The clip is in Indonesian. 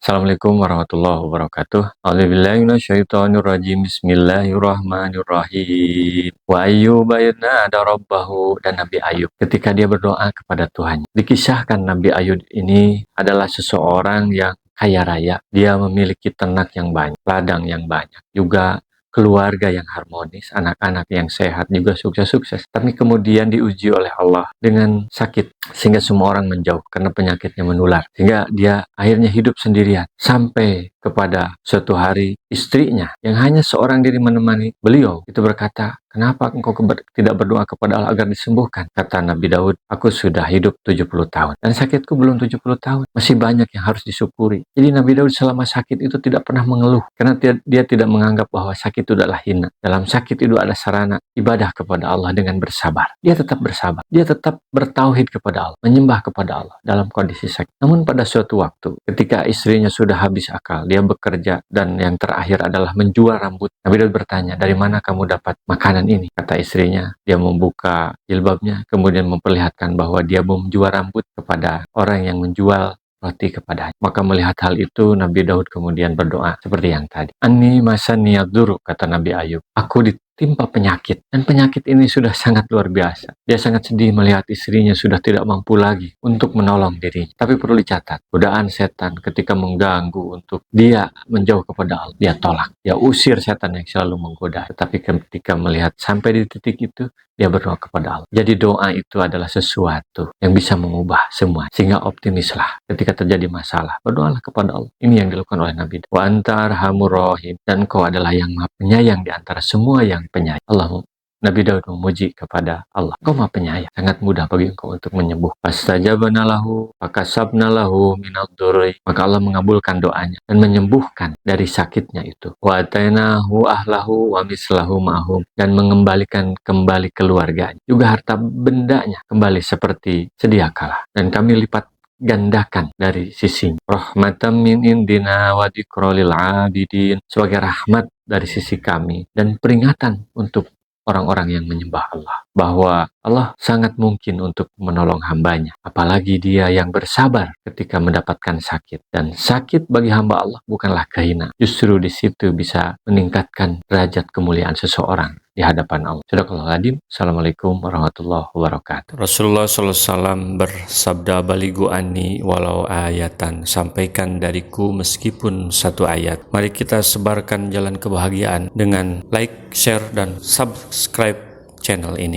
Assalamualaikum warahmatullahi wabarakatuh. A'udzubillahi minasyaitonirrajim. Bismillahirrahmanirrahim. Wa ayyuba idh nada rabbahu, dan Nabi Ayub ketika dia berdoa kepada Tuhan. Dikisahkan Nabi Ayub ini adalah seseorang yang kaya raya. Dia memiliki ternak yang banyak, ladang yang banyak, juga keluarga yang harmonis, anak-anak yang sehat, juga sukses-sukses. Tapi kemudian diuji oleh Allah dengan sakit, sehingga semua orang menjauh karena penyakitnya menular. Sehingga dia akhirnya hidup sendirian. Sampai kepada suatu hari istrinya yang hanya seorang diri menemani beliau itu berkata, "Kenapa engkau tidak berdoa kepada Allah agar disembuhkan?" Kata Nabi Daud, "Aku sudah hidup 70 tahun dan sakitku belum 70 tahun. Masih banyak yang harus disyukuri." Jadi Nabi Daud selama sakit itu tidak pernah mengeluh karena dia tidak menganggap bahwa sakit itu adalah hina. Dalam sakit itu ada sarana ibadah kepada Allah dengan bersabar. Dia tetap bersabar. Dia tetap bertauhid kepada Allah, menyembah kepada Allah dalam kondisi sakit. Namun pada suatu waktu ketika istrinya sudah habis akal, dia bekerja dan yang terakhir adalah menjual rambut. Nabi Daud bertanya, "Dari mana kamu dapat makanan ini?" Kata istrinya. Dia membuka jilbabnya kemudian memperlihatkan bahwa dia mau menjual rambut kepada orang yang menjual roti kepadanya. Maka melihat hal itu, Nabi Daud kemudian berdoa seperti yang tadi. "Anni masani yadurru," kata Nabi Ayub. "Aku ditimpa penyakit, dan penyakit ini sudah sangat luar biasa." Dia sangat sedih melihat istrinya sudah tidak mampu lagi untuk menolong dirinya. Tapi perlu dicatat, godaan setan ketika mengganggu untuk dia menjauh kepada Allah, dia tolak. Dia usir setan yang selalu menggoda. Tetapi ketika melihat sampai di titik itu, dia berdoa kepada Allah. Jadi doa itu adalah sesuatu yang bisa mengubah semua. Sehingga optimislah ketika terjadi masalah. Berdoalah kepada Allah. Ini yang dilakukan oleh Nabi. Wa anta arhamur rahim. Dan Kau adalah yang maha penyayang di antara semua yang penyayang. Nabi Daud memuji kepada Allah. Kau maha penyayang. Sangat mudah bagi Engkau untuk menyembuh. Fastajabna lahu, fakasabna lahu minad durri. Maka Allah mengabulkan doanya dan menyembuhkan dari sakitnya itu. Wa atainahu ahlahu wa mislahu ma'hum. Dan mengembalikan kembali keluarganya. Juga harta bendanya kembali seperti sedia kala. Dan kami lipat gandakan dari sisinya. Rahmatan min indina wa dzikra lil abidin. Sebagai rahmat dari sisi kami dan peringatan untuk orang-orang yang menyembah Allah, bahwa Allah sangat mungkin untuk menolong hambanya, apalagi dia yang bersabar ketika mendapatkan sakit. Dan sakit bagi hamba Allah bukanlah kehinaan, justru di situ bisa meningkatkan derajat kemuliaan seseorang di hadapan Allah. Sadaqallahul adzim. Assalamualaikum warahmatullahi wabarakatuh. Rasulullah SAW bersabda, "Baligu anni walau ayatan." Sampaikan dariku meskipun satu ayat. Mari kita sebarkan jalan kebahagiaan dengan like, share, dan subscribe channel ini.